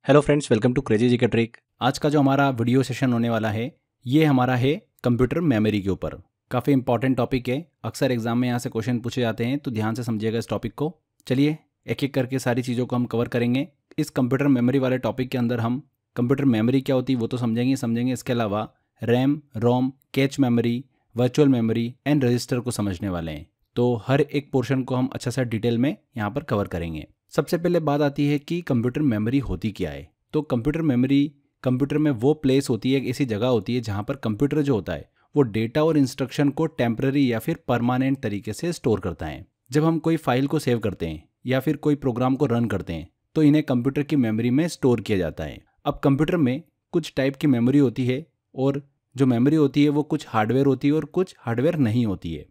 Hello friends, welcome to crazy ji का trick. आज का जो हमारा वीडियो सेशन होने वाला है ये हमारा है कंप्यूटर मेमोरी के ऊपर। काफ़ी इंपॉर्टेंट टॉपिक है, अक्सर एग्जाम में यहाँ से क्वेश्चन पूछे जाते हैं, तो ध्यान से समझिएगा इस टॉपिक को। चलिए एक एक करके सारी चीज़ों को हम कवर करेंगे। इस कंप्यूटर मेमोरी वाले टॉपिक के अंदर हम कंप्यूटर मेमोरी क्या होती है वो तो समझेंगे। इसके अलावा RAM, ROM, cache memory, virtual memory and register को समझने वाले हैं। तो हर एक पोर्शन को हम अच्छा सा डिटेल में यहाँ पर कवर करेंगे। सबसे पहले बात आती है कि कंप्यूटर मेमोरी होती क्या है। तो कंप्यूटर मेमोरी कंप्यूटर में वो प्लेस होती है, एक ऐसी जगह होती है जहाँ पर कंप्यूटर जो होता है वो डेटा और इंस्ट्रक्शन को टेम्पररी या फिर परमानेंट तरीके से स्टोर करता है। जब हम कोई फाइल को सेव करते हैं या फिर कोई प्रोग्राम को रन करते हैं तो इन्हें कंप्यूटर की मेमोरी में स्टोर किया जाता है। अब कंप्यूटर में कुछ टाइप की मेमोरी होती है और जो मेमोरी होती है वो कुछ हार्डवेयर होती है और कुछ हार्डवेयर नहीं होती है।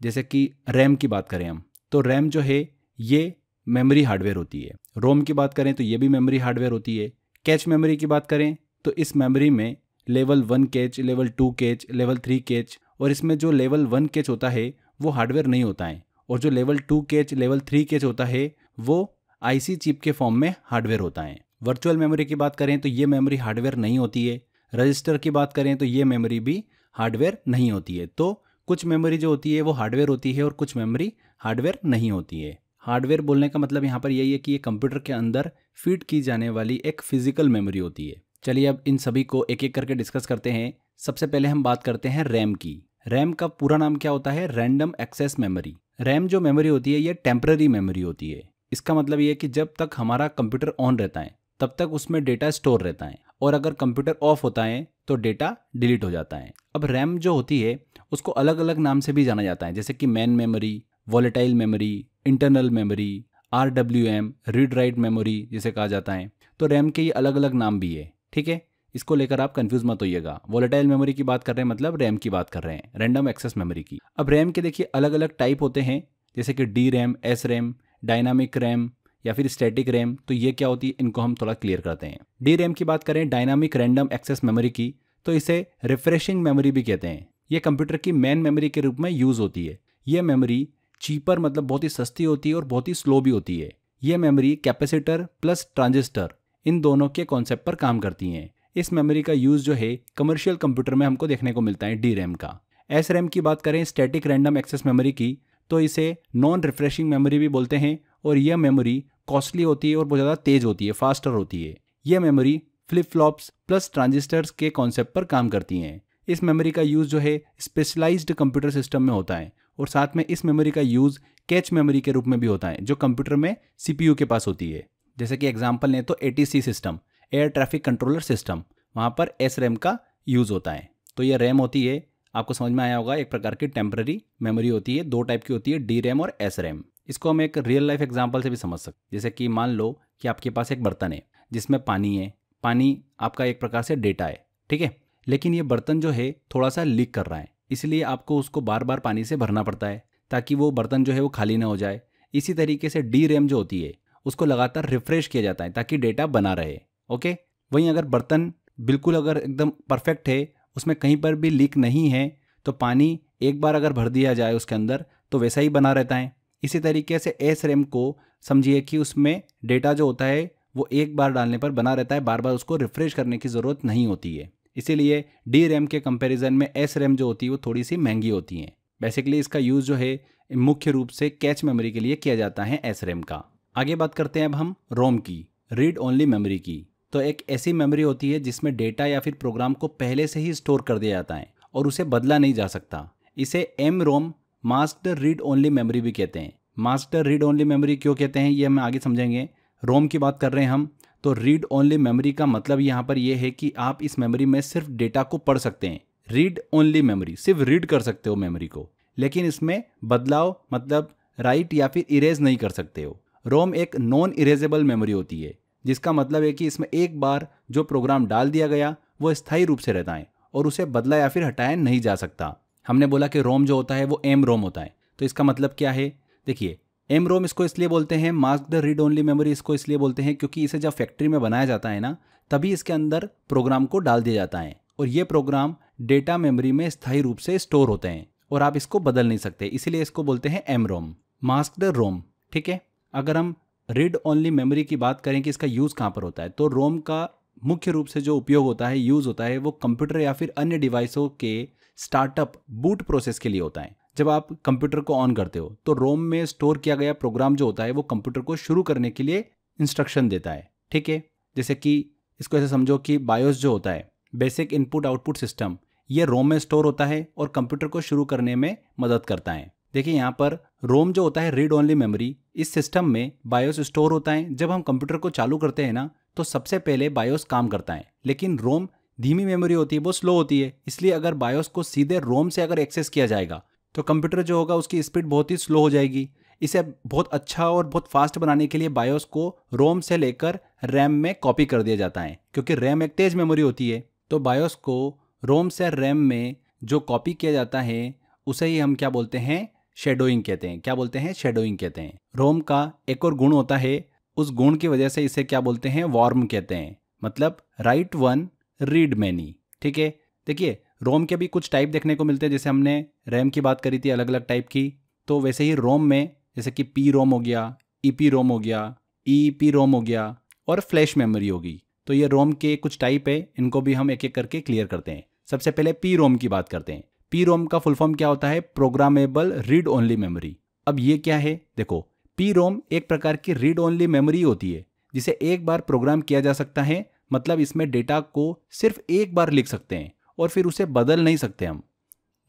जैसे कि रैम की बात करें हम, तो रैम जो है ये मेमोरी हार्डवेयर होती है। रोम की बात करें तो ये भी मेमोरी हार्डवेयर होती है। कैच मेमोरी की बात करें तो इस मेमोरी में level 1 catch, level 2 catch, level 3 catch, और इसमें जो लेवल 1 कैच होता है वो हार्डवेयर नहीं होता है, और जो लेवल 2 कैच, लेवल 3 कैच होता है वो आईसी चिप के फॉर्म में हार्डवेयर होता है। वर्चुअल मेमोरी की बात करें तो ये मेमोरी हार्डवेयर नहीं होती है। रजिस्टर की बात करें तो ये मेमोरी भी हार्डवेयर नहीं होती है। तो कुछ मेमोरी जो होती है वो हार्डवेयर होती है और कुछ मेमोरी हार्डवेयर नहीं होती है। हार्डवेयर बोलने का मतलब यहाँ पर यही है कि ये कंप्यूटर के अंदर फीड की जाने वाली एक फिजिकल मेमोरी होती है। चलिए अब इन सभी को एक एक करके डिस्कस करते हैं। सबसे पहले हम बात करते हैं रैम की। रैम का पूरा नाम क्या होता है? Random access memory. रैम जो मेमोरी होती है ये टेम्पररी मेमोरी होती है। इसका मतलब ये है कि जब तक हमारा कंप्यूटर ऑन रहता है तब तक उसमें डेटा स्टोर रहता है, और अगर कंप्यूटर ऑफ होता है तो डेटा डिलीट हो जाता है। अब रैम जो होती है उसको अलग अलग नाम से भी जाना जाता है, जैसे कि main memory, volatile memory, internal memory, RWM, read write memory जिसे कहा जाता है। तो रैम के ये अलग अलग नाम भी है, ठीक है। इसको लेकर आप कंफ्यूज मत होइएगा। वॉलेटाइल मेमोरी की बात कर रहे हैं मतलब रैम की बात कर रहे हैं, रैंडम एक्सेस मेमोरी की। अब रैम के देखिए अलग अलग टाइप होते हैं, जैसे कि D RAM, S RAM, dynamic RAM या फिर स्टैटिक रैम। तो ये क्या होती है इनको हम थोड़ा क्लियर करते हैं। डी रैम की बात करें, डायनामिक रैंडम एक्सेस मेमोरी की, तो इसे रिफ्रेशिंग मेमोरी भी कहते हैं। ये कंप्यूटर की मेन मेमोरी के रूप में यूज होती है। ये मेमोरी चीपर मतलब बहुत ही सस्ती होती है और बहुत ही स्लो भी होती है। ये मेमोरी कैपेसिटर प्लस ट्रांजिस्टर इन दोनों के कॉन्सेप्ट पर काम करती हैं। इस मेमोरी का यूज जो है कमर्शियल कंप्यूटर में हमको देखने को मिलता है डी रैम का। एस रैम की बात करें, स्टैटिक रैंडम एक्सेस मेमोरी की, तो इसे नॉन रिफ्रेशिंग मेमोरी भी बोलते हैं, और यह मेमोरी कॉस्टली होती है और बहुत ज़्यादा तेज होती है, फास्टर होती है। यह memory flip flops plus transistors के कॉन्सेप्ट पर काम करती हैं। इस मेमोरी का यूज जो है स्पेशलाइज्ड कंप्यूटर सिस्टम में होता है, और साथ में इस मेमोरी का यूज कैच मेमोरी के रूप में भी होता है जो कंप्यूटर में सीपीयू के पास होती है। जैसे कि एग्जांपल लें तो ATC system, air traffic controller system, वहाँ पर एस रैम का यूज होता है। तो ये रैम होती है, आपको समझ में आया होगा, एक प्रकार की टेम्पररी मेमोरी होती है। दो टाइप की होती है, डी रैम और एस रैम। इसको हम एक रियल लाइफ एग्जाम्पल से भी समझ सकते हैं। जैसे कि मान लो कि आपके पास एक बर्तन है जिसमें पानी है। पानी आपका एक प्रकार से डेटा है, ठीक है, लेकिन ये बर्तन जो है थोड़ा सा लीक कर रहा है, इसलिए आपको उसको बार बार पानी से भरना पड़ता है ताकि वो बर्तन जो है वो खाली ना हो जाए। इसी तरीके से डी रैम जो होती है उसको लगातार रिफ्रेश किया जाता है ताकि डेटा बना रहे। ओके, वहीं अगर बर्तन बिल्कुल अगर एकदम परफेक्ट है, उसमें कहीं पर भी लीक नहीं है, तो पानी एक बार अगर भर दिया जाए उसके अंदर तो वैसा ही बना रहता है। इसी तरीके से एस रैम को समझिए कि उसमें डेटा जो होता है वो एक बार डालने पर बना रहता है, बार बार उसको रिफ्रेश करने की ज़रूरत नहीं होती है। इसीलिए डी रैम के कंपैरिजन में एस रैम जो होती है वो थोड़ी सी महंगी होती हैं। बेसिकली इसका यूज़ जो है मुख्य रूप से कैच मेमोरी के लिए किया जाता है एस रैम का। आगे बात करते हैं अब हम रोम की, रीड ओनली मेमोरी की। तो एक ऐसी मेमोरी होती है जिसमें डेटा या फिर प्रोग्राम को पहले से ही स्टोर कर दिया जाता है और उसे बदला नहीं जा सकता। इसे एम रोम, मास्क्ड रीड ओनली मेमोरी भी कहते हैं। मास्क्ड रीड ओनली मेमोरी क्यों कहते हैं ये हम आगे समझेंगे। रोम की बात कर रहे हैं हम, तो रीड ओनली मेमोरी का मतलब यहाँ पर यह है कि आप इस मेमोरी में सिर्फ डेटा को पढ़ सकते हैं। रीड ओनली मेमोरी, सिर्फ रीड कर सकते हो मेमोरी को, लेकिन इसमें बदलाव मतलब राइट या फिर इरेज नहीं कर सकते हो। रोम एक नॉन इरेजेबल मेमोरी होती है, जिसका मतलब है कि इसमें एक बार जो प्रोग्राम डाल दिया गया वो स्थायी रूप से रहता है और उसे बदला या फिर हटाया नहीं जा सकता। हमने बोला कि रोम जो होता है वो एम रोम होता है, तो इसका मतलब क्या है? देखिए, एम रोम इसको इसलिए बोलते हैं, मास्क्ड रीड ओनली मेमोरी इसको इसलिए बोलते हैं क्योंकि इसे जब फैक्ट्री में बनाया जाता है ना, तभी इसके अंदर प्रोग्राम को डाल दिया जाता है और ये प्रोग्राम डेटा मेमोरी में स्थायी रूप से स्टोर होते हैं और आप इसको बदल नहीं सकते, इसीलिए इसको बोलते हैं एम रोम, मास्क्ड रोम, ठीक है। अगर हम रीड ओनली मेमोरी की बात करें कि इसका यूज़ कहाँ पर होता है, तो रोम का मुख्य रूप से जो उपयोग होता है, यूज़ होता है, वो कंप्यूटर या फिर अन्य डिवाइसों के स्टार्टअप बूट प्रोसेस के लिए होता है। जब आप कंप्यूटर को ऑन करते हो तो रोम में स्टोर किया गया प्रोग्राम जो होता है वो कंप्यूटर को शुरू करने के लिए इंस्ट्रक्शन देता है। ठीक है, जैसे कि इसको ऐसे समझो कि बायोस जो होता है, बेसिक इनपुट आउटपुट सिस्टम, ये रोम में स्टोर होता है और कंप्यूटर को शुरू करने में मदद करता है। देखिए यहाँ पर रोम जो होता है रीड ओनली मेमोरी, इस सिस्टम में बायोस स्टोर होता है। जब हम कंप्यूटर को चालू करते हैं ना, तो सबसे पहले बायोस काम करता है, लेकिन रोम धीमी मेमोरी होती है, वो स्लो होती है। इसलिए अगर बायोस को सीधे रोम से अगर एक्सेस किया जाएगा तो कंप्यूटर जो होगा उसकी स्पीड बहुत ही स्लो हो जाएगी। इसे बहुत अच्छा और बहुत फास्ट बनाने के लिए बायोस को रोम से लेकर रैम में कॉपी कर दिया जाता है, क्योंकि रैम एक तेज मेमोरी होती है। तो बायोस को रोम से रैम में जो कॉपी किया जाता है उसे ही हम क्या बोलते हैं, शेडोइंग कहते हैं। क्या बोलते हैं, शेडोइंग कहते हैं। रोम का एक और गुण होता है, उस गुण की वजह से इसे क्या बोलते हैं, वॉर्म कहते हैं, मतलब राइट वन रीड मैनी। ठीक है, देखिए रोम के भी कुछ टाइप देखने को मिलते हैं, जैसे हमने रैम की बात करी थी अलग अलग टाइप की, तो वैसे ही रोम में जैसे कि पी रोम हो गया, ईपी रोम हो गया, ईपी रोम हो गया और फ्लैश मेमोरी होगी। तो ये रोम के कुछ टाइप है, इनको भी हम एक एक करके क्लियर करते हैं। सबसे पहले पी रोम की बात करते हैं। पी रोम का फुल फॉर्म क्या होता है, प्रोग्रामेबल रीड ओनली मेमोरी। अब ये क्या है, देखो पी रोम एक प्रकार की रीड ओनली मेमोरी होती है जिसे एक बार प्रोग्राम किया जा सकता है, मतलब इसमें डेटा को सिर्फ एक बार लिख सकते हैं और फिर उसे बदल नहीं सकते हम।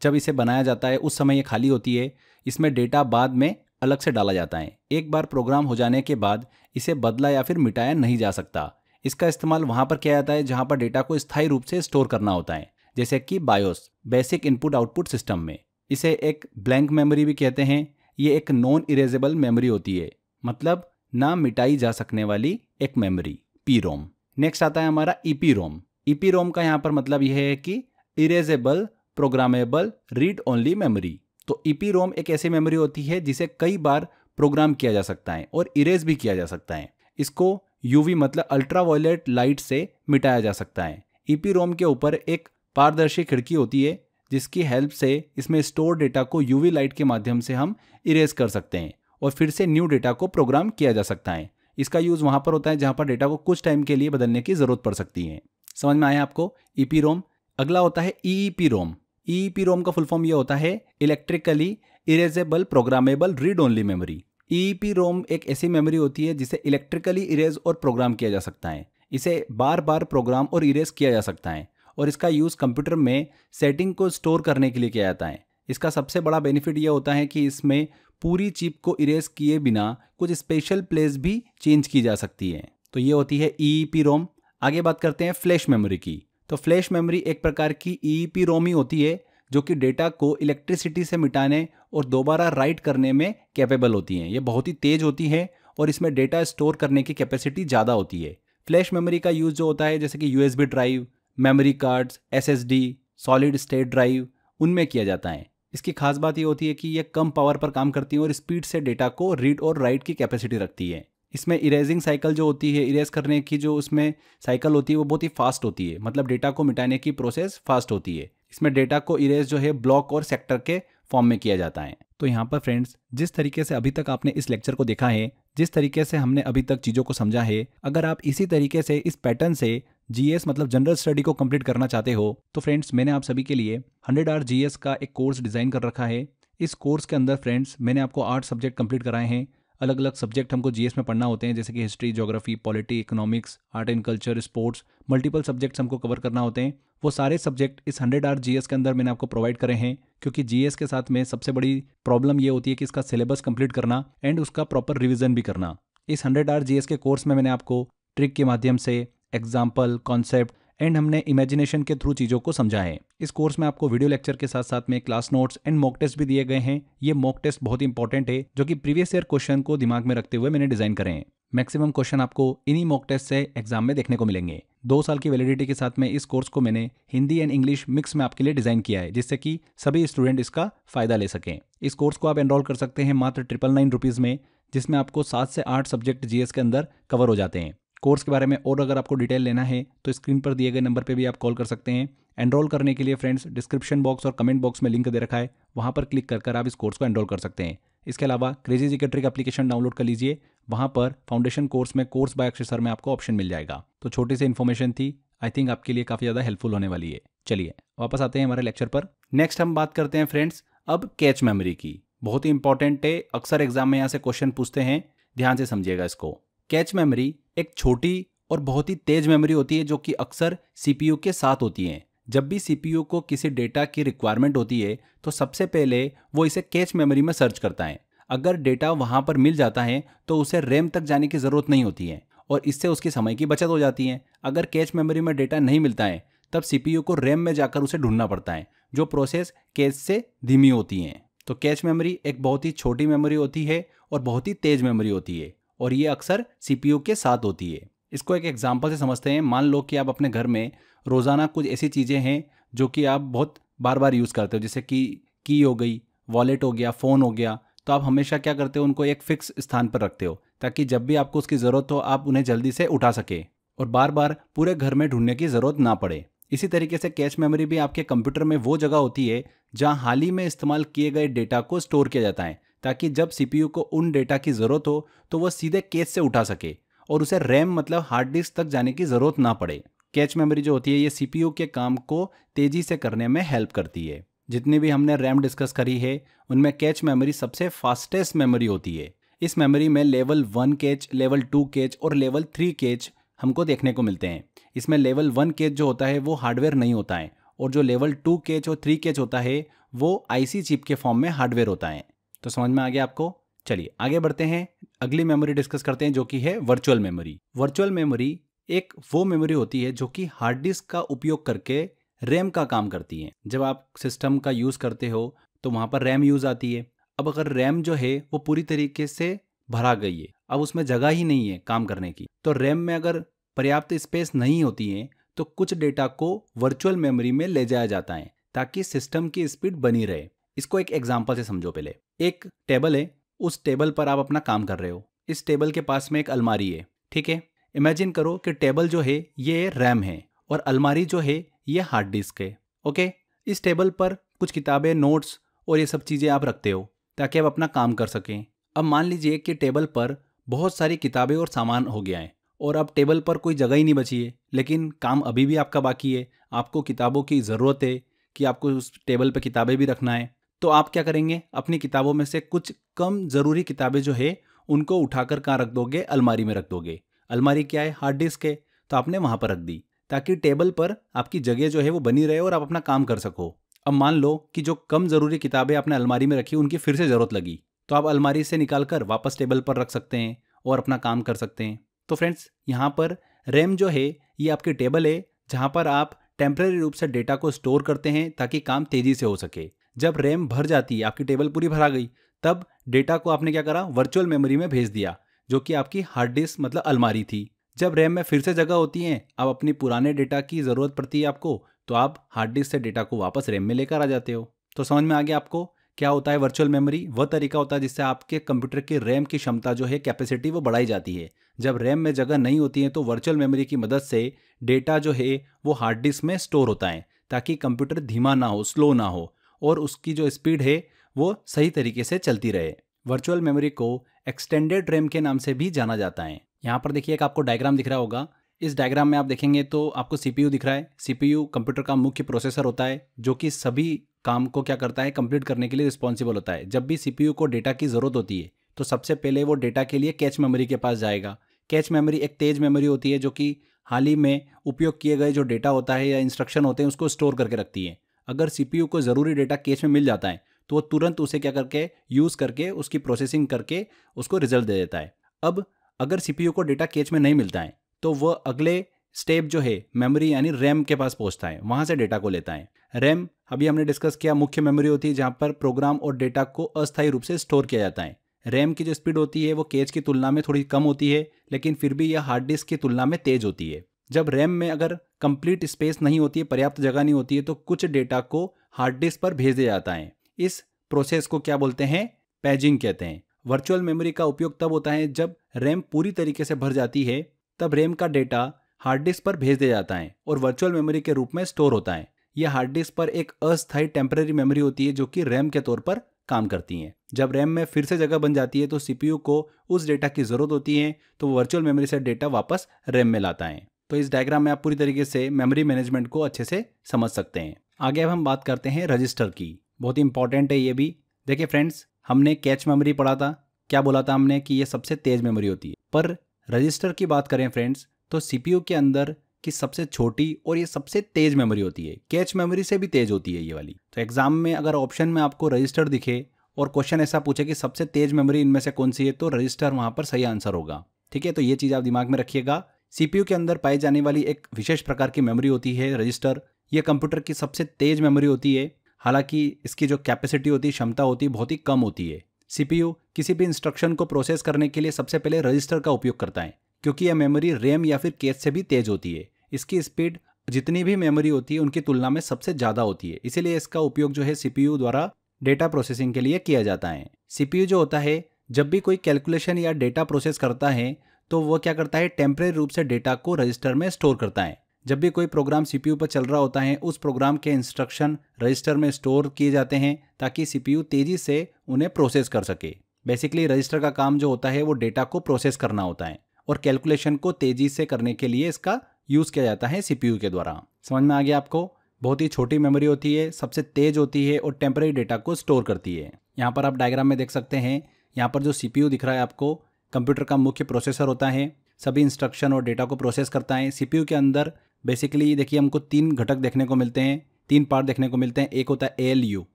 जब इसे बनाया जाता है उस समय ये खाली होती है, इसमें डेटा बाद में अलग से डाला जाता है। एक बार प्रोग्राम हो जाने के बाद इसे बदला या फिर मिटाया नहीं जा सकता। इसका इस्तेमाल वहाँ पर किया जाता है जहाँ पर डेटा को स्थायी रूप से स्टोर करना होता है, जैसे कि BIOS, basic input output system में। इसे एक ब्लैंक मेमोरी भी कहते हैं। ये एक नॉन इरेजेबल मेमोरी होती है, मतलब ना मिटाई जा सकने वाली एक मेमोरी, पी रोम। नेक्स्ट आता है हमारा ईपी रोम। ईपी रोम का यहाँ पर मतलब यह है कि erasable programmable read only memory. तो ईपी रोम एक ऐसी मेमोरी होती है जिसे कई बार प्रोग्राम किया जा सकता है और इरेज भी किया जा सकता है। इसको यूवी मतलब अल्ट्रावायलेट लाइट से मिटाया जा सकता है। ईपी रोम के ऊपर एक पारदर्शी खिड़की होती है जिसकी हेल्प से इसमें स्टोर डेटा को यूवी लाइट के माध्यम से हम इरेज कर सकते हैं और फिर से न्यू डेटा को प्रोग्राम किया जा सकता है। इसका यूज़ वहाँ पर होता है जहाँ पर डेटा को कुछ टाइम के लिए बदलने की ज़रूरत पड़ सकती है। समझ में आया आपको, ईपी रोम। अगला होता है ईईपी रोम। ईईपी रोम का फुल फॉर्म ये होता है electrically erasable programmable read only memory. EEPROM एक ऐसी मेमोरी होती है जिसे इलेक्ट्रिकली इरेज और प्रोग्राम किया जा सकता है। इसे बार बार प्रोग्राम और इरेज किया जा सकता है और इसका यूज़ कंप्यूटर में सेटिंग को स्टोर करने के लिए किया जाता है। इसका सबसे बड़ा बेनिफिट ये होता है कि इसमें पूरी चिप को इरेज किए बिना कुछ स्पेशल प्लेस भी चेंज की जा सकती है। तो ये होती है ईईपी रोम। आगे बात करते हैं फ्लैश मेमोरी की। तो फ्लैश मेमोरी एक प्रकार की ईईपी रोम ही होती है जो कि डेटा को इलेक्ट्रिसिटी से मिटाने और दोबारा राइट करने में कैपेबल होती हैं। ये बहुत ही तेज होती है और इसमें डेटा स्टोर करने की कैपेसिटी ज़्यादा होती है। फ्लैश मेमोरी का यूज़ जो होता है जैसे कि USB drive, memory cards, SSD, solid state drive, उनमें किया जाता है। इसकी खास बात ये होती है कि ये कम पावर पर काम करती है और स्पीड से डेटा को रीड और राइट की कैपेसिटी रखती है। इसमें इरेजिंग साइकिल जो होती है, इरेज करने की जो उसमें साइकिल होती है वो बहुत ही फास्ट होती है, मतलब डेटा को मिटाने की प्रोसेस फास्ट होती है। इसमें डेटा को इरेज जो है ब्लॉक और सेक्टर के फॉर्म में किया जाता है। तो यहाँ पर फ्रेंड्स, जिस तरीके से अभी तक आपने इस लेक्चर को देखा है, जिस तरीके से हमने अभी तक चीज़ों को समझा है, अगर आप इसी तरीके से इस पैटर्न से जीएस मतलब जनरल स्टडी को कंप्लीट करना चाहते हो तो फ्रेंड्स मैंने आप सभी के लिए 100 आवर जीएस का एक कोर्स डिज़ाइन कर रखा है। इस कोर्स के अंदर फ्रेंड्स मैंने आपको 8 सब्जेक्ट कंप्लीट कराए हैं। अलग अलग सब्जेक्ट हमको जीएस में पढ़ना होते हैं, जैसे कि history, geography, polity, economics, art and culture, sports, multiple subjects हमको कवर करना होते हैं। वो सारे सब्जेक्ट इस 100 आवर जीएस के अंदर मैंने आपको प्रोवाइड करे हैं, क्योंकि जीएस के साथ में सबसे बड़ी प्रॉब्लम ये होती है कि इसका सिलेबस कंप्लीट करना एंड उसका प्रॉपर रिविजन भी करना। इस 100 आवर जीएस के कोर्स में मैंने आपको ट्रिक के माध्यम से एग्जाम्पल, कॉन्सेप्ट एंड हमने इमेजिनेशन के थ्रू चीज़ों को समझा है। इस कोर्स में आपको वीडियो लेक्चर के साथ साथ में class notes and mock test भी दिए गए हैं। ये मॉक टेस्ट बहुत इंपॉर्टेंट है, जो कि प्रीवियस ईयर क्वेश्चन को दिमाग में रखते हुए मैंने डिजाइन करे हैं। मैक्सिमम क्वेश्चन आपको इन्हीं मॉक टेस्ट से एग्जाम में देखने को मिलेंगे। 2 साल की वैलिडिटी के साथ में इस कोर्स को मैंने हिंदी एंड इंग्लिश मिक्स में आपके लिए डिजाइन किया है, जिससे कि सभी स्टूडेंट इसका फायदा ले सकें। इस कोर्स को आप एनरोल कर सकते हैं मात्र 999 रुपीज़ में, जिसमें आपको 7 से 8 सब्जेक्ट जीएस के अंदर कवर हो जाते हैं। कोर्स के बारे में और अगर आपको डिटेल लेना है तो स्क्रीन पर दिए गए नंबर पे भी आप कॉल कर सकते हैं। एनरोल करने के लिए फ्रेंड्स डिस्क्रिप्शन बॉक्स और कमेंट बॉक्स में लिंक दे रखा है, वहाँ पर क्लिक कर आप इस कोर्स को एनरोल कर सकते हैं। इसके अलावा क्रेजी जी के ट्रिक एप्लीकेशन डाउनलोड कर लीजिए, वहाँ पर फाउंडेशन कोर्स में कोर्स बाय अक्षय सर में आपको ऑप्शन मिल जाएगा। तो छोटी सी इन्फॉर्मेशन थी, आई थिंक आपके लिए काफ़ी ज़्यादा हेल्पफुल होने वाली है। चलिए वापस आते हैं हमारे लेक्चर पर। नेक्स्ट हम बात करते हैं फ्रेंड्स अब कैच मेमोरी की। बहुत ही इंपॉर्टेंट है, अक्सर एग्जाम में यहाँ से क्वेश्चन पूछते हैं, ध्यान से समझिएगा इसको। कैच मेमोरी एक छोटी और बहुत ही तेज मेमोरी होती है जो कि अक्सर सीपीयू के साथ होती है। जब भी सीपीयू को किसी डेटा की रिक्वायरमेंट होती है तो सबसे पहले वो इसे कैच मेमोरी में सर्च करता है। अगर डेटा वहाँ पर मिल जाता है तो उसे रैम तक जाने की ज़रूरत नहीं होती है और इससे उसकी समय की बचत हो जाती है। अगर कैच मेमोरी में डेटा नहीं मिलता है तब सीपीयू को रैम में जाकर उसे ढूंढना पड़ता है, जो प्रोसेस कैच से धीमी होती है। तो कैच मेमोरी एक बहुत ही छोटी मेमोरी होती है और बहुत ही तेज मेमोरी होती है और ये अक्सर सीपीयू के साथ होती है। इसको एक एग्जांपल से समझते हैं। मान लो कि आप अपने घर में रोज़ाना कुछ ऐसी चीज़ें हैं जो कि आप बहुत बार बार यूज़ करते हो, जैसे कि की हो गई, वॉलेट हो गया, फ़ोन हो गया। तो आप हमेशा क्या करते हो, उनको एक फिक्स स्थान पर रखते हो ताकि जब भी आपको उसकी ज़रूरत हो आप उन्हें जल्दी से उठा सके और बार बार पूरे घर में ढूंढने की ज़रूरत ना पड़े। इसी तरीके से कैच मेमोरी भी आपके कंप्यूटर में वो जगह होती है जहां हाल ही में इस्तेमाल किए गए डेटा को स्टोर किया जाता है, ताकि जब सीपीयू को उन डेटा की ज़रूरत हो तो वह सीधे कैच से उठा सके और उसे रैम मतलब हार्ड डिस्क तक जाने की ज़रूरत ना पड़े। कैच मेमोरी जो होती है ये सीपीयू के काम को तेज़ी से करने में हेल्प करती है। जितनी भी हमने रैम डिस्कस करी है उनमें कैच मेमोरी सबसे फास्टेस्ट मेमोरी होती है। इस मेमोरी में लेवल 1 कैच, लेवल 2 कैच और लेवल 3 कैच हमको देखने को मिलते हैं। इसमें लेवल 1 कैच जो होता है वो हार्डवेयर नहीं होता है और जो लेवल 2 कैच और 3 कैच होता है वो आईसी चिप के फॉर्म में हार्डवेयर होता है। तो समझ में आ गया आपको? चलिए आगे बढ़ते हैं, अगली मेमोरी डिस्कस करते हैं जो कि है वर्चुअल मेमोरी। वर्चुअल मेमोरी एक वो मेमोरी होती है जो कि हार्ड डिस्क का उपयोग करके रैम का काम करती है। जब आप सिस्टम का यूज़ करते हो तो वहाँ पर रैम यूज़ आती है। अब अगर रैम जो है वो पूरी तरीके से भरा गई है, अब उसमें जगह ही नहीं है काम करने की, तो रैम में अगर पर्याप्त स्पेस नहीं होती है तो कुछ डेटा को वर्चुअल मेमोरी में ले जाया जाता है ताकि सिस्टम की स्पीड बनी रहे। इसको एक एग्जांपल से समझो। पहले एक टेबल है, उस टेबल पर आप अपना काम कर रहे हो। इस टेबल के पास में एक अलमारी है, ठीक है। इमेजिन करो कि टेबल जो है ये रैम है और अलमारी जो है ये हार्ड डिस्क है, ओके। इस टेबल पर कुछ किताबें, नोट्स और ये सब चीज़ें आप रखते हो ताकि आप अपना काम कर सकें। अब मान लीजिए कि टेबल पर बहुत सारी किताबें और सामान हो गया है और अब टेबल पर कोई जगह ही नहीं बची है, लेकिन काम अभी भी आपका बाकी है। आपको किताबों की ज़रूरत है कि आपको उस टेबल पर किताबें भी रखना है। तो आप क्या करेंगे, अपनी किताबों में से कुछ कम ज़रूरी किताबें जो है उनको उठाकर कहाँ रख दोगे, अलमारी में रख दोगे। अलमारी क्या है, हार्ड डिस्क है, तो आपने वहाँ पर रख दी ताकि टेबल पर आपकी जगह जो है वो बनी रहे और आप अपना काम कर सको। अब मान लो कि जो कम ज़रूरी किताबें आपने अलमारी में रखी उनकी फिर से ज़रूरत लगी, तो आप अलमारी से निकाल कर वापस टेबल पर रख सकते हैं और अपना काम कर सकते हैं। तो फ्रेंड्स यहाँ पर रैम जो है ये आपकी टेबल है जहाँ पर आप टेम्परेरी रूप से डेटा को स्टोर करते हैं ताकि काम तेज़ी से हो सके। जब रैम भर जाती है, आपकी टेबल पूरी भरा गई, तब डेटा को आपने क्या करा, वर्चुअल मेमोरी में भेज दिया जो कि आपकी हार्ड डिस्क मतलब अलमारी थी। जब रैम में फिर से जगह होती है, अब अपनी पुराने डेटा की ज़रूरत पड़ती है आपको, तो आप हार्ड डिस्क से डेटा को वापस रैम में लेकर आ जाते हो। तो समझ में आ गया आपको क्या होता है वर्चुअल मेमोरी? वह तरीका होता है जिससे आपके कंप्यूटर की रैम की क्षमता जो है, कैपेसिटी, वो बढ़ाई जाती है। जब रैम में जगह नहीं होती है तो वर्चुअल मेमोरी की मदद से डेटा जो है वो हार्ड डिस्क में स्टोर होता है ताकि कंप्यूटर धीमा ना हो, स्लो ना हो और उसकी जो स्पीड है वो सही तरीके से चलती रहे। वर्चुअल मेमोरी को एक्सटेंडेड रैम के नाम से भी जाना जाता है। यहाँ पर देखिए एक आपको डायग्राम दिख रहा होगा। इस डायग्राम में आप देखेंगे तो आपको सीपीयू दिख रहा है। सीपीयू कंप्यूटर का मुख्य प्रोसेसर होता है जो कि सभी काम को क्या करता है, कंप्लीट करने के लिए रिस्पॉन्सिबल होता है। जब भी सीपीयू को डेटा की ज़रूरत होती है तो सबसे पहले वो डेटा के लिए कैच मेमोरी के पास जाएगा। कैच मेमोरी एक तेज मेमोरी होती है जो कि हाल ही में उपयोग किए गए जो डेटा होता है या इंस्ट्रक्शन होते हैं उसको स्टोर करके रखती है। अगर सीपीयू को ज़रूरी डेटा कैच में मिल जाता है तो वो तुरंत उसे क्या करके यूज़ करके उसकी प्रोसेसिंग करके उसको रिजल्ट दे देता है। अब अगर सीपीयू को डेटा कैच में नहीं मिलता है तो वह अगले स्टेप जो है मेमोरी यानी रैम के पास पहुंचता है, वहां से डेटा को लेता है। रैम अभी हमने डिस्कस किया मुख्य मेमोरी होती है जहां पर प्रोग्राम और डेटा को अस्थायी रूप से स्टोर किया जाता है। रैम की जो स्पीड होती है वो कैच की तुलना में थोड़ी कम होती है, लेकिन फिर भी यह हार्ड डिस्क की तुलना में तेज होती है। जब रैम में अगर कंप्लीट स्पेस नहीं होती है, पर्याप्त जगह नहीं होती है, तो कुछ डेटा को हार्ड डिस्क पर भेज दिया जाता है। इस प्रोसेस को क्या बोलते हैं, पेजिंग कहते हैं। वर्चुअल मेमोरी का उपयोग तब होता है जब रैम पूरी तरीके से भर जाती है, तब रैम का डेटा हार्ड डिस्क पर भेज दिया जाता है और वर्चुअल मेमोरी के रूप में स्टोर होता है। यह हार्ड डिस्क पर एक अस्थायी टेम्परेरी मेमोरी होती है जो कि रैम के तौर पर काम करती हैं। जब रैम में फिर से जगह बन जाती है तो सीपीयू को उस डेटा की ज़रूरत होती है, तो वो वर्चुअल मेमोरी से डेटा वापस रैम में लाता है। तो इस डायग्राम में आप पूरी तरीके से मेमोरी मैनेजमेंट को अच्छे से समझ सकते हैं। आगे अब हम बात करते हैं रजिस्टर की। बहुत ही इंपॉर्टेंट है ये भी। देखिए फ्रेंड्स, हमने कैच मेमोरी पढ़ा था। क्या बोला था हमने कि ये सबसे तेज मेमोरी होती है, पर रजिस्टर की बात करें फ्रेंड्स तो सीपीयू के अंदर की सबसे छोटी और ये सबसे तेज मेमोरी होती है। कैच मेमोरी से भी तेज होती है ये वाली। तो एग्जाम में अगर ऑप्शन में आपको रजिस्टर दिखे और क्वेश्चन ऐसा पूछे कि सबसे तेज मेमोरी इनमें से कौन सी है, तो रजिस्टर वहां पर सही आंसर होगा। ठीक है, तो ये चीज आप दिमाग में रखिएगा। सीपीयू के अंदर पाई जाने वाली एक विशेष प्रकार की मेमोरी होती है रजिस्टर। ये कंप्यूटर की सबसे तेज मेमोरी होती है। हालांकि इसकी जो कैपेसिटी होती है, क्षमता होती है, बहुत ही कम होती है। सीपीयू किसी भी इंस्ट्रक्शन को प्रोसेस करने के लिए सबसे पहले रजिस्टर का उपयोग करता है, क्योंकि यह मेमोरी रैम या फिर कैश से भी तेज होती है। इसकी स्पीड जितनी भी मेमोरी होती है उनकी तुलना में सबसे ज़्यादा होती है, इसीलिए इसका उपयोग जो है सीपीयू द्वारा डेटा प्रोसेसिंग के लिए किया जाता है। सीपीयू जो होता है, जब भी कोई कैलकुलेशन या डेटा प्रोसेस करता है तो वह क्या करता है, टेम्परेरी रूप से डेटा को रजिस्टर में स्टोर करता है। जब भी कोई प्रोग्राम सीपीयू पर चल रहा होता है, उस प्रोग्राम के इंस्ट्रक्शन रजिस्टर में स्टोर किए जाते हैं ताकि सीपीयू तेजी से उन्हें प्रोसेस कर सके। बेसिकली रजिस्टर का काम जो होता है वो डेटा को प्रोसेस करना होता है और कैलकुलेशन को तेजी से करने के लिए इसका यूज़ किया जाता है सीपीयू के द्वारा। समझ में आ गया आपको? बहुत ही छोटी मेमोरी होती है, सबसे तेज होती है और टेम्परेरी डेटा को स्टोर करती है। यहाँ पर आप डायग्राम में देख सकते हैं, यहाँ पर जो सीपीयू दिख रहा है आपको, कंप्यूटर का मुख्य प्रोसेसर होता है, सभी इंस्ट्रक्शन और डेटा को प्रोसेस करता है। सीपीयू के अंदर बेसिकली देखिए हमको 3 घटक देखने को मिलते हैं, 3 पार्ट देखने को मिलते हैं। एक होता है एएलयू,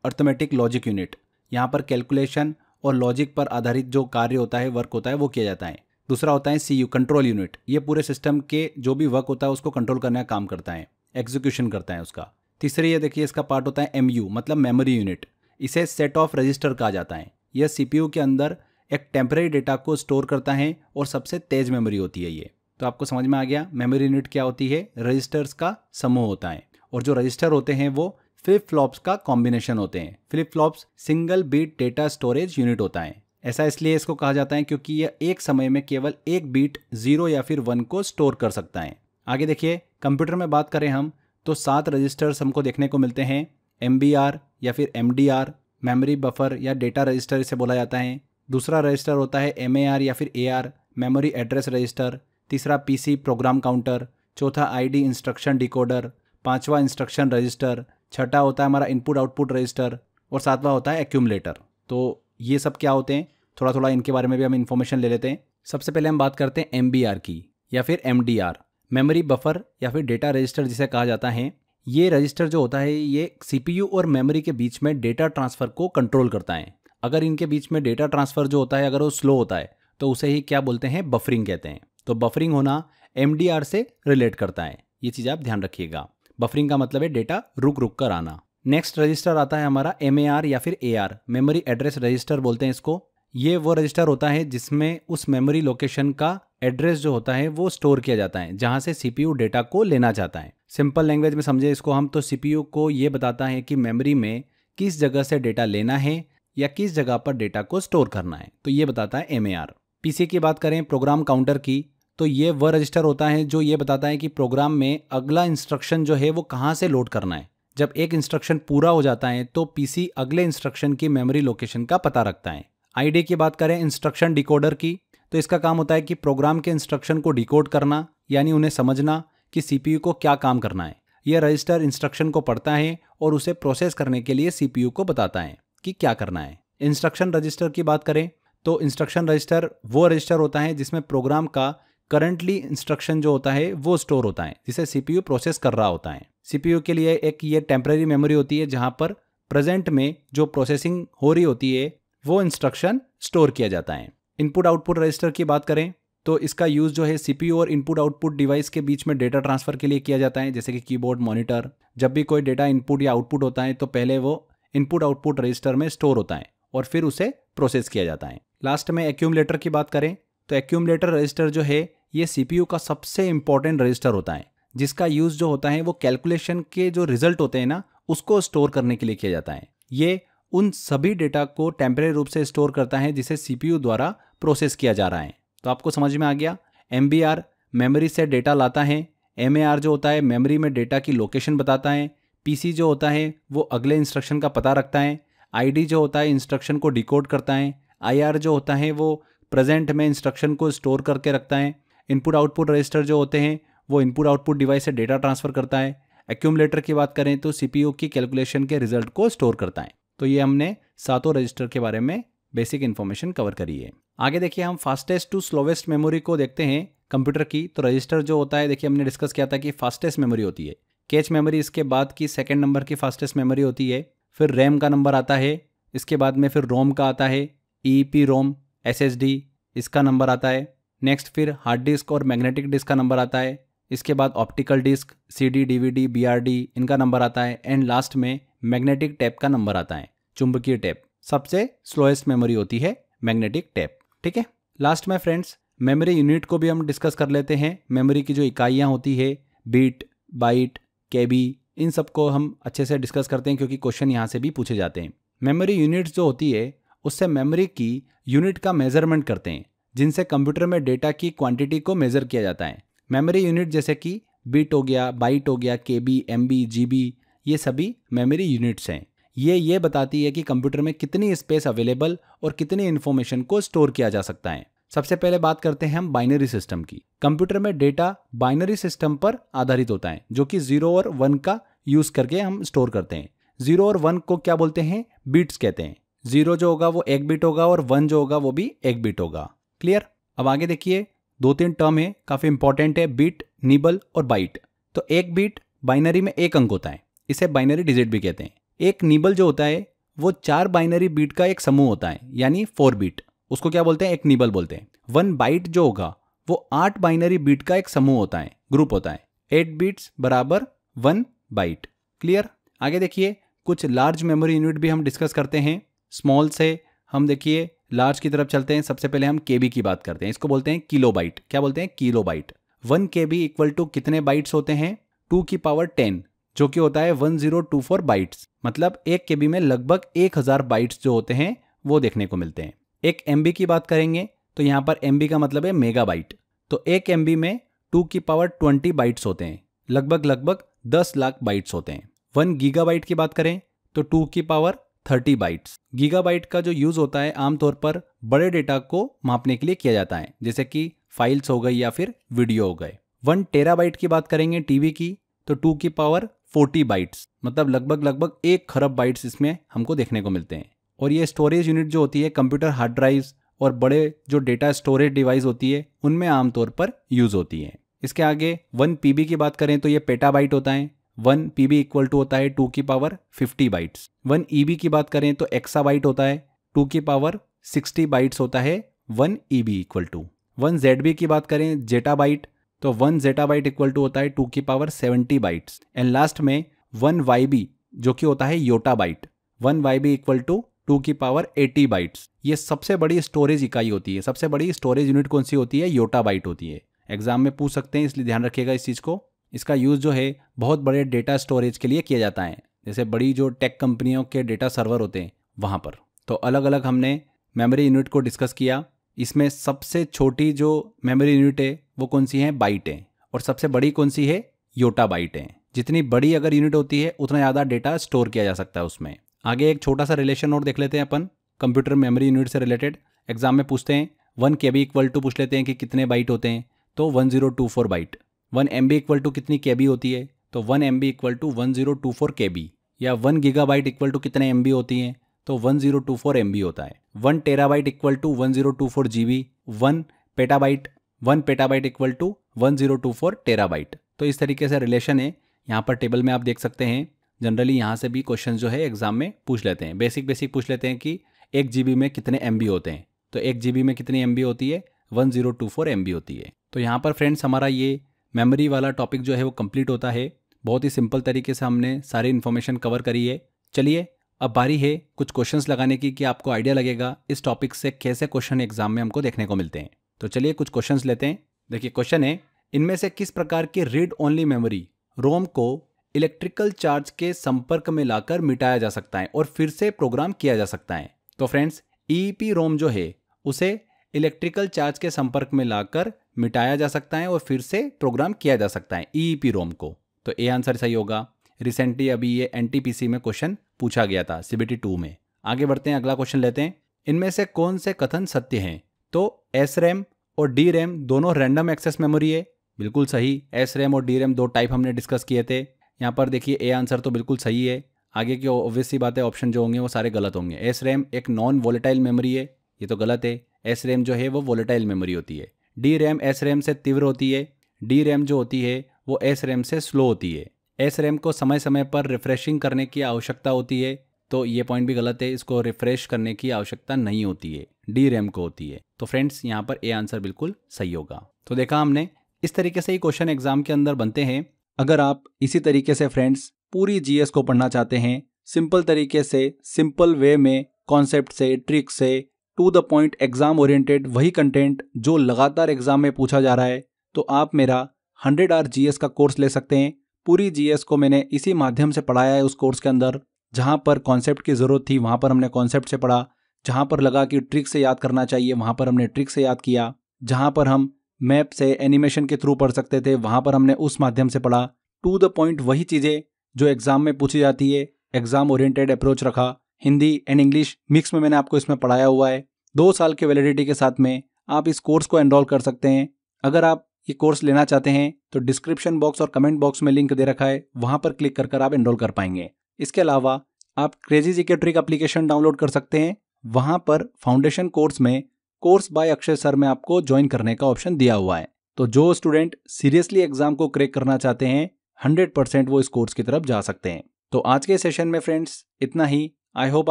अर्थमेटिक लॉजिक यूनिट। यहाँ पर कैलकुलेशन और लॉजिक पर आधारित जो कार्य होता है, वर्क होता है, वो किया जाता है। दूसरा होता है सीयू, कंट्रोल यूनिट। ये पूरे सिस्टम के जो भी वर्क होता है उसको कंट्रोल करने का काम करता है, एग्जीक्यूशन करता है उसका। तीसरी ये देखिए इसका पार्ट होता है एमयू, मतलब मेमोरी यूनिट। इसे सेट ऑफ रजिस्टर कहा जाता है। यह सीपीयू के अंदर एक टेम्परेरी डेटा को स्टोर करता है और सबसे तेज मेमोरी होती है ये। तो आपको समझ में आ गया, मेमोरी यूनिट क्या होती है? रजिस्टर्स का समूह होता है। और जो रजिस्टर होते हैं वो फ्लिप फ्लॉप्स का कॉम्बिनेशन होते हैं। Flip flops single bit data storage unit होता है। ऐसा इसलिए इसको कहा जाता है क्योंकि यह एक समय में केवल एक बीट 0 या फिर 1 को स्टोर कर सकता है। आगे देखिए, कंप्यूटर में बात करें हम तो 7 रजिस्टर्स हमको देखने को मिलते हैं। MBR या फिर MDR, मेमोरी बफर या डेटा रजिस्टर इसे बोला जाता है। दूसरा रजिस्टर होता है MAR या फिर AR, मेमोरी एड्रेस रजिस्टर। तीसरा PC, प्रोग्राम काउंटर। चौथा ID, इंस्ट्रक्शन डिकोडर। पांचवा इंस्ट्रक्शन रजिस्टर। छठा होता है हमारा इनपुट आउटपुट रजिस्टर और सातवां होता है एक्यूमुलेटर। तो ये सब क्या होते हैं, थोड़ा थोड़ा इनके बारे में भी हम इन्फॉर्मेशन ले लेते हैं। सबसे पहले हम बात करते हैं MBR की या फिर MDR, मेमोरी बफर या फिर डेटा रजिस्टर जिसे कहा जाता है। ये रजिस्टर जो होता है ये सीपीयू और मेमोरी के बीच में डेटा ट्रांसफर को कंट्रोल करता है। अगर इनके बीच में डेटा ट्रांसफर जो होता है अगर वो स्लो होता है तो उसे ही क्या बोलते हैं, बफरिंग कहते हैं। तो बफरिंग होना MDR से रिलेट करता है, ये चीज़ आप ध्यान रखिएगा। बफरिंग का मतलब है डेटा रुक रुक कर आना। नेक्स्ट रजिस्टर आता है हमारा MAR या फिर AR, मेमोरी एड्रेस रजिस्टर बोलते हैं इसको। ये वो रजिस्टर होता है जिसमें उस मेमोरी लोकेशन का एड्रेस जो होता है वो स्टोर किया जाता है जहां से सीपीयू डेटा को लेना चाहता है। सिंपल लैंग्वेज में समझे इसको हम तो सीपीयू को ये बताता है कि मेमोरी में किस जगह से डेटा लेना है या किस जगह पर डेटा को स्टोर करना है, तो ये बताता है MAR। PC की बात करें, प्रोग्राम काउंटर की, तो ये वह रजिस्टर होता है जो ये बताता है कि प्रोग्राम में अगला इंस्ट्रक्शन जो है वो कहाँ से लोड करना है। जब एक इंस्ट्रक्शन पूरा हो जाता है तो PC अगले इंस्ट्रक्शन की मेमोरी लोकेशन का पता रखता है। ID की बात करें, इंस्ट्रक्शन डिकोडर की, तो इसका काम होता है कि प्रोग्राम के इंस्ट्रक्शन को डिकोड करना, यानी उन्हें समझना कि सीपीयू को क्या काम करना है। यह रजिस्टर इंस्ट्रक्शन को पढ़ता है और उसे प्रोसेस करने के लिए सीपीयू को बताता है कि क्या करना है। इंस्ट्रक्शन रजिस्टर की बात करें तो इंस्ट्रक्शन रजिस्टर वो रजिस्टर होता है जिसमें प्रोग्राम का करंटली इंस्ट्रक्शन जो होता है वो स्टोर होता है जिसे सीपीयू प्रोसेस कर रहा होता है। सीपीयू के लिए एक ये टेम्परेरी मेमोरी होती है जहां पर प्रेजेंट में जो प्रोसेसिंग हो रही होती है वो इंस्ट्रक्शन स्टोर किया जाता है। इनपुट आउटपुट रजिस्टर की बात करें तो इसका यूज़ जो है सीपीयू और इनपुट आउटपुट डिवाइस के बीच में डेटा ट्रांसफर के लिए किया जाता है, जैसे कि कीबोर्ड, मॉनिटर। जब भी कोई डेटा इनपुट या आउटपुट होता है तो पहले वो इनपुट आउटपुट रजिस्टर में स्टोर होता है और फिर उसे प्रोसेस किया जाता है। लास्ट में एक्यूमुलेटर की बात करें तो एक्यूमुलेटर रजिस्टर जो है ये सीपीयू का सबसे इंपॉर्टेंट रजिस्टर होता है, जिसका यूज़ जो होता है वो कैलकुलेशन के जो रिजल्ट होते हैं ना उसको स्टोर करने के लिए किया जाता है। ये उन सभी डेटा को टेम्परेरी रूप से स्टोर करता है जिसे सीपीयू द्वारा प्रोसेस किया जा रहा है। तो आपको समझ में आ गया, MBR मेमोरी से डेटा लाता है, MAR जो होता है मेमोरी में डेटा की लोकेशन बताता है, PC जो होता है वो अगले इंस्ट्रक्शन का पता रखता है, ID जो होता है इंस्ट्रक्शन को डिकोड करता है, IR जो होता है वो प्रेजेंट में इंस्ट्रक्शन को स्टोर करके रखता है, इनपुट आउटपुट रजिस्टर जो होते हैं वो इनपुट आउटपुट डिवाइस से डेटा ट्रांसफर करता है, एक्यूमुलेटर की बात करें तो CPU की कैलकुलेशन के रिजल्ट को स्टोर करता है। तो ये हमने सातों रजिस्टर के बारे में बेसिक इन्फॉर्मेशन कवर करी है। आगे देखिए हम फास्टेस्ट टू स्लोवेस्ट मेमोरी को देखते हैं कंप्यूटर की। तो रजिस्टर जो होता है देखिए हमने डिस्कस किया था कि फास्टेस्ट मेमोरी होती है, कैच मेमोरी इसके बाद की सेकंड नंबर की फास्टेस्ट मेमोरी होती है, फिर रैम का नंबर आता है, इसके बाद में फिर रोम का आता है, EEPROM, SSD इसका नंबर आता है, नेक्स्ट फिर हार्ड डिस्क और मैग्नेटिक डिस्क का नंबर आता है, इसके बाद optical disk, CD, DVD, BRD इनका नंबर आता है, एंड लास्ट में मैग्नेटिक टेप का नंबर आता है, चुंबकीय टेप। सबसे स्लोएस्ट मेमोरी होती है मैग्नेटिक टेप। ठीक है, लास्ट में फ्रेंड्स मेमोरी यूनिट को भी हम डिस्कस कर लेते हैं। मेमोरी की जो इकाइयाँ होती है, बिट, बाइट, KB, इन सबको हम अच्छे से डिस्कस करते हैं क्योंकि क्वेश्चन यहाँ से भी पूछे जाते हैं। मेमोरी यूनिट्स जो होती है उससे मेमोरी की यूनिट का मेजरमेंट करते हैं, जिनसे कंप्यूटर में डेटा की क्वांटिटी को मेजर किया जाता है। मेमोरी यूनिट जैसे कि बिट हो गया, बाइट हो गया, KB, MB, GB ये सभी मेमोरी यूनिट्स हैं। ये बताती है कि कंप्यूटर में कितनी स्पेस अवेलेबल और कितनी इन्फॉर्मेशन को स्टोर किया जा सकता है। सबसे पहले बात करते हैं हम बाइनरी सिस्टम की। कंप्यूटर में डेटा बाइनरी सिस्टम पर आधारित होता है जो कि 0 और 1 का यूज करके हम स्टोर करते हैं। 0 और 1 को क्या बोलते हैं? बिट्स कहते हैं। 0 जो होगा वो 1 बिट होगा और 1 जो होगा वो भी 1 बिट होगा। क्लियर? अब आगे देखिए 2-3 टर्म है, काफी इंपॉर्टेंट है, बिट, निबल और बाइट। तो एक बिट बाइनरी में एक अंक होता है, इसे बाइनरी डिजिट भी कहते हैं। एक निबल जो होता है वो 4 बाइनरी बीट का एक समूह होता है, यानी 4 बिट, उसको क्या बोलते हैं? एक निबल बोलते हैं। 1 बाइट जो होगा वो 8 बाइनरी बीट का एक समूह होता है, ग्रुप होता है। 8 बिट्स बराबर 1 बाइट। क्लियर? आगे देखिए कुछ लार्ज मेमोरी यूनिट भी हम डिस्कस करते हैं। स्मॉल से हम देखिए लार्ज की तरफ चलते हैं। सबसे पहले हम KB की बात करते हैं, इसको बोलते हैं किलोबाइट। क्या बोलते हैं? किलोबाइट। 1 KB इक्वल टू कितने बाइट्स होते हैं? 2 की पावर 10, जो कि होता है 1024 बाइट्स। मतलब 1 KB में लगभग 1000 बाइट्स जो होते हैं वो देखने को मिलते हैं। एक MB की बात करेंगे तो यहाँ पर MB का मतलब है मेगाबाइट। तो 1 MB में 2 की पावर 20 बाइट्स होते हैं, लगभग 10 लाख बाइट्स होते हैं। 1 गीगाबाइट की बात करें तो 2 की पावर 30 बाइट्स। गीगाबाइट का जो यूज होता है आमतौर पर बड़े डेटा को मापने के लिए किया जाता है, जैसे कि फाइल्स हो गई या फिर वीडियो हो गए। 1 टेराबाइट की बात करेंगे टीवी की तो 2 की पावर 40 बाइट्स, मतलब लगभग 1 खरब बाइट्स इसमें हमको देखने को मिलते हैं। और ये स्टोरेज यूनिट जो होती है कंप्यूटर हार्ड ड्राइव्स और बड़े जो डेटा स्टोरेज डिवाइस होती है उनमें आमतौर पर यूज होती है। इसके आगे 1 PB की बात करें तो ये पेटाबाइट होता है। 1 PB इक्वल टू होता है 2 की पावर 50 बाइट्स। 1 EB की बात करें तो एक्साबाइट होता है, 2 की पावर 60 बाइट्स होता है 1 EB इक्वल टू। 1 ZB की बात करें जेटाबाइट तो 1 जेटाबाइट इक्वल टू होता है 2 की पावर 70 बाइट्स। एंड लास्ट में 1 YB जो कि होता है योटाबाइट। 1 YB इक्वल टू 2 की पावर 80 बाइट्स। ये सबसे बड़ी स्टोरेज इकाई होती है। सबसे बड़ी स्टोरेज यूनिट कौन सी होती है? योटाबाइट होती है। एग्जाम में पूछ सकते हैं, इसलिए ध्यान रखिएगा इस चीज़ को। इसका यूज़ जो है बहुत बड़े डेटा स्टोरेज के लिए किया जाता है, जैसे बड़ी जो टेक कंपनियों के डेटा सर्वर होते हैं वहाँ पर। तो अलग अलग हमने मेमोरी यूनिट को डिस्कस किया। इसमें सबसे छोटी जो मेमोरी यूनिट है वो कौन सी है? बाइट है। और सबसे बड़ी कौन सी है? योटाबाइट है। जितनी बड़ी अगर यूनिट होती है उतना ज़्यादा डेटा स्टोर किया जा सकता है उसमें। आगे एक छोटा सा रिलेशन और देख लेते हैं अपन कंप्यूटर मेमोरी यूनिट से रिलेटेड। एग्जाम में पूछते हैं 1 KB इक्वल टू पूछ लेते हैं कि कितने बाइट होते हैं, तो 1024 बाइट। 1 MB इक्वल टू कितनी KB होती है? तो 1 MB इक्वल टू 1024 KB। या 1 गीगाबाइट इक्वल टू कितने MB होती हैं? तो 1024 MB होता है। 1 terabyte equal to 1024 GB। 1 petabyte equal to 1024 terabyte. तो इस तरीके से रिलेशन है। यहाँ पर टेबल में आप देख सकते हैं। जनरली यहाँ से भी क्वेश्चन जो है एग्जाम में पूछ लेते हैं। बेसिक पूछ लेते हैं कि 1 GB में कितने MB होते हैं। तो 1 GB में कितनी MB होती है? 1024 MB होती है। तो यहाँ पर फ्रेंड्स हमारा ये मेमोरी वाला टॉपिक जो है वो कंप्लीट होता है। बहुत ही सिंपल तरीके से हमने सारी इन्फॉर्मेशन कवर करी है। चलिए अब बारी है कुछ क्वेश्चंस लगाने की कि आपको आइडिया लगेगा इस टॉपिक से कैसे क्वेश्चन एग्जाम में हमको देखने को मिलते हैं। तो चलिए कुछ क्वेश्चंस लेते हैं। देखिए क्वेश्चन है, इनमें से किस प्रकार की रीड ओनली मेमोरी रोम को इलेक्ट्रिकल चार्ज के संपर्क में लाकर मिटाया जा सकता है और फिर से प्रोग्राम किया जा सकता है? तो फ्रेंड्स EEPROM जो है उसे इलेक्ट्रिकल चार्ज के संपर्क में लाकर मिटाया जा सकता है और फिर से प्रोग्राम किया जा सकता है EEPROM को। तो ए आंसर सही होगा। रिसेंटली अभी ये NTPC में क्वेश्चन पूछा गया था CBT 2 में। आगे बढ़ते हैं, अगला क्वेश्चन लेते हैं। इनमें से कौन से कथन सत्य हैं? तो SRAM और DRAM दोनों रैंडम एक्सेस मेमोरी है, बिल्कुल सही। SRAM और DRAM दो टाइप हमने डिस्कस किए थे। यहाँ पर देखिए ए आंसर तो बिल्कुल सही है। आगे की ऑब्वियस सी बात है, ऑप्शन जो होंगे वो सारे गलत होंगे। SRAM एक नॉन वोलेटाइल मेमोरी है, ये तो गलत है। SRAM जो है वो वोलेटाइल मेमोरी होती है। DRAM SRAM से तीव्र होती है। DRAM जो होती है वो SRAM से स्लो होती है। SRAM को समय समय पर रिफ्रेशिंग करने की आवश्यकता होती है, तो ये पॉइंट भी गलत है, इसको रिफ्रेश करने की आवश्यकता नहीं होती है, DRAM को होती है। तो फ्रेंड्स यहाँ पर ए आंसर बिल्कुल सही होगा। तो देखा हमने, इस तरीके से ही क्वेश्चन एग्जाम के अंदर बनते हैं। अगर आप इसी तरीके से फ्रेंड्स पूरी GS को पढ़ना चाहते हैं, सिंपल तरीके से, सिंपल वे में, कॉन्सेप्ट से, ट्रिक से, to the point, exam oriented, वही कंटेंट जो लगातार एग्जाम में पूछा जा रहा है, तो आप मेरा 100 आवर GS का कोर्स ले सकते हैं। पूरी GS को मैंने इसी माध्यम से पढ़ाया है उस कोर्स के अंदर। जहाँ पर कॉन्सेप्ट की ज़रूरत थी वहाँ पर हमने कॉन्सेप्ट से पढ़ा, जहाँ पर लगा कि ट्रिक से याद करना चाहिए वहाँ पर हमने ट्रिक से याद किया, जहाँ पर हम मैप से, एनिमेशन के थ्रू पढ़ सकते थे वहाँ पर हमने उस माध्यम से पढ़ा। टू द पॉइंट वही चीज़ें जो एग्जाम में पूछी जाती है, एग्जाम ओरिएंटेड अप्रोच रखा। हिंदी एंड इंग्लिश मिक्स में मैंने आपको इसमें पढ़ाया हुआ है। 2 साल के वैलिडिटी के साथ में आप इस कोर्स को एनरोल कर सकते हैं। अगर आप ये कोर्स लेना चाहते हैं तो डिस्क्रिप्शन बॉक्स और कमेंट बॉक्स में लिंक दे रखा है, वहाँ पर क्लिक कर आप एनरोल कर पाएंगे। इसके अलावा आप crazy GK trick application download कर सकते हैं। वहाँ पर फाउंडेशन कोर्स में कोर्स बाय अक्षय सर में आपको ज्वाइन करने का ऑप्शन दिया हुआ है। तो जो स्टूडेंट सीरियसली एग्जाम को क्रैक करना चाहते हैं 100% वो इस कोर्स की तरफ जा सकते हैं। तो आज के सेशन में फ्रेंड्स इतना ही। आई होप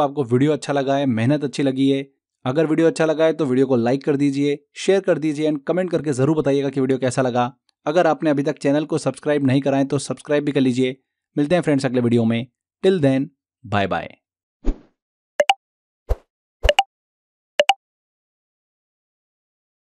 आपको वीडियो अच्छा लगा है, मेहनत अच्छी लगी है। अगर वीडियो अच्छा लगा है तो वीडियो को लाइक कर दीजिए, शेयर कर दीजिए एंड कमेंट करके ज़रूर बताइएगा कि वीडियो कैसा लगा। अगर आपने अभी तक चैनल को सब्सक्राइब नहीं करा है तो सब्सक्राइब भी कर लीजिए। मिलते हैं फ्रेंड्स अगले वीडियो में। Till then, bye bye.